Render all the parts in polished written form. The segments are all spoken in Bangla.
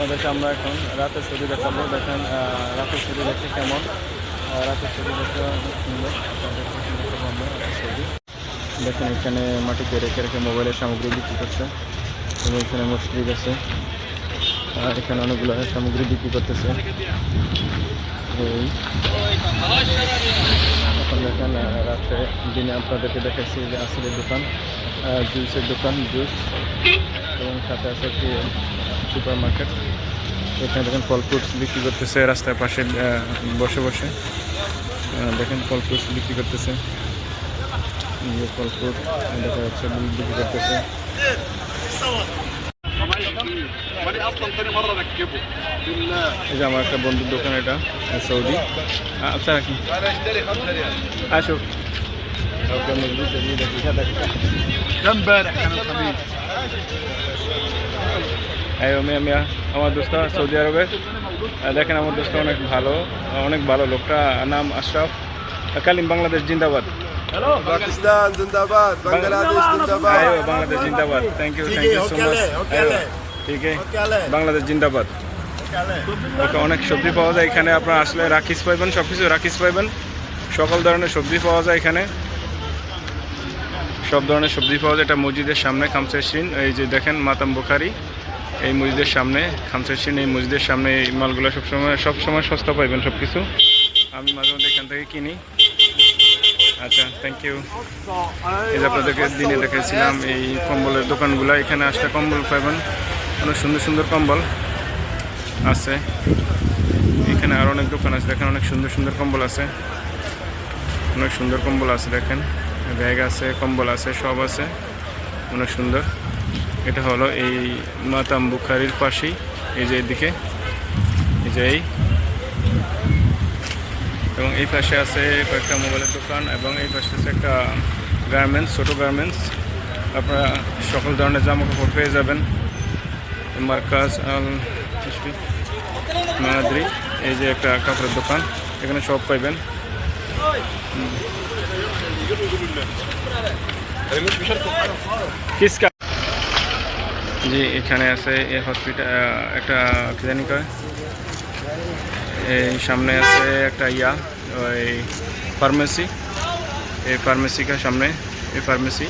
আপনাদেরকে আমরা এখন রাতের ছবি দেখাবো। দেখেন রাতের ছবি দেখতে কেমন। রাতের ছবি দেখতে অনেক সুন্দর। আপনাদেরকে দেখাবো আমরা রাতের ছবি। দেখেন এখানে মাটিতে রেখে রেখে মোবাইলের সামগ্রী বিক্রি করছে এবং এখানে মসজিদ আছে। আর এখানে অনেকগুলো সামগ্রী বিক্রি করতেছে। এই এখন দেখেন রাত্রে দিনে আপনাদেরকে দেখাচ্ছি যে আসলের দোকান, জুসের দোকান, জুস এবং সাথে আছে একটি সুপার মার্কেট। এখানে দেখেন ফল ফ্রুটস বিক্রি করতেছে রাস্তার পাশে বসে বসে। দেখেন ফল ফ্রুটস বিক্রি করতেছে, ফল ফ্রুট দেখা যাচ্ছে বিক্রি করতেছে। এই যে আমার একটা বন্ধুর দোকান, এটা সৌদি। আচ্ছা রাখি আসো। আমার দোস্ত সৌদি আরবে। দেখেন আমার দোস্ত অনেক ভালো লোকটা, নাম আশরাফ। কালিম বাংলাদেশ জিন্দাবাদ। पाकिस्तान जिंदाबाद, बांग्लादेश जिंदाबाद। बांग्लादेश जिंदाबाद। Thank you so much. ठीक है, বাংলাদেশ জিন্দাবাদ। অনেক সবজি পাওয়া যায় এখানে, আপনারা আসলে রাকিস পাইবেন, সব কিছু রাকিস পাইবেন। সকল ধরনের সবজি পাওয়া যায় এখানে, সব ধরনের সবজি পাওয়া যায়। এটা মসজিদের সামনে খামসেশিন, এই যে দেখেন মাতাম বুখারি, এই মসজিদের সামনে খামসেশিন, এই মসজিদের সামনে এই মালগুলো সবসময় সস্তা পাইবেন সব কিছু। আমি মাঝে মধ্যে এখান থেকে কিনি। আচ্ছা, থ্যাংক ইউ। এই যে আপনাদেরকে দিনে দেখেছিলাম এই কম্বলের দোকানগুলো, এখানে আসলে কম্বল পাইবেন, অনেক সুন্দর সুন্দর কম্বল আছে। এখানে আরও অনেক দোকান আছে, দেখেন অনেক সুন্দর সুন্দর কম্বল আছে, অনেক সুন্দর কম্বল আছে। দেখেন ব্যাগ আছে, কম্বল আছে, সব আছে, অনেক সুন্দর। এটা হলো এই মাতাম বুখারির পাশেই, এই যে এদিকে, এই যে এবং এই পাশে আছে কয়েকটা মোবাইলের দোকান এবং এই পাশে আছে একটা গার্মেন্টস, ছোটো গার্মেন্টস। আপনারা সকল ধরনের জামা কাপড় পেয়ে যাবেন। মার্কাজ আল মাদ্রি, এই যে একটা কাপড়ের দোকান, এখানে সব পাইবেন। জি, এখানে আছে এই হসপিটাল, একটা কি জানি কয়, এই সামনে আছে একটা ওই ফার্মেসি, এই ফার্মেসিটার সামনে এই ফার্মেসি,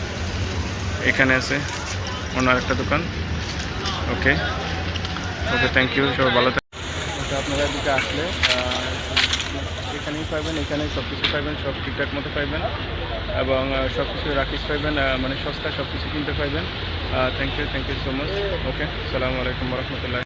এখানে আছে ওনার একটা দোকান। ওকে, থ্যাংক ইউ, সবাই ভালো থাকবেন। আপনারা এদিকে আসলে এখানেই পাইবেন, এখানে সব কিছু পাইবেন, সব ঠিকঠাক মতো পাইবেন এবং সব কিছু রাকিস পাইবেন, মানে সস্তা সব কিছু কিনতে পাইবেন। Thank you so much. Okay, আসসালামু আলাইকুম রহমতুল্লাহ।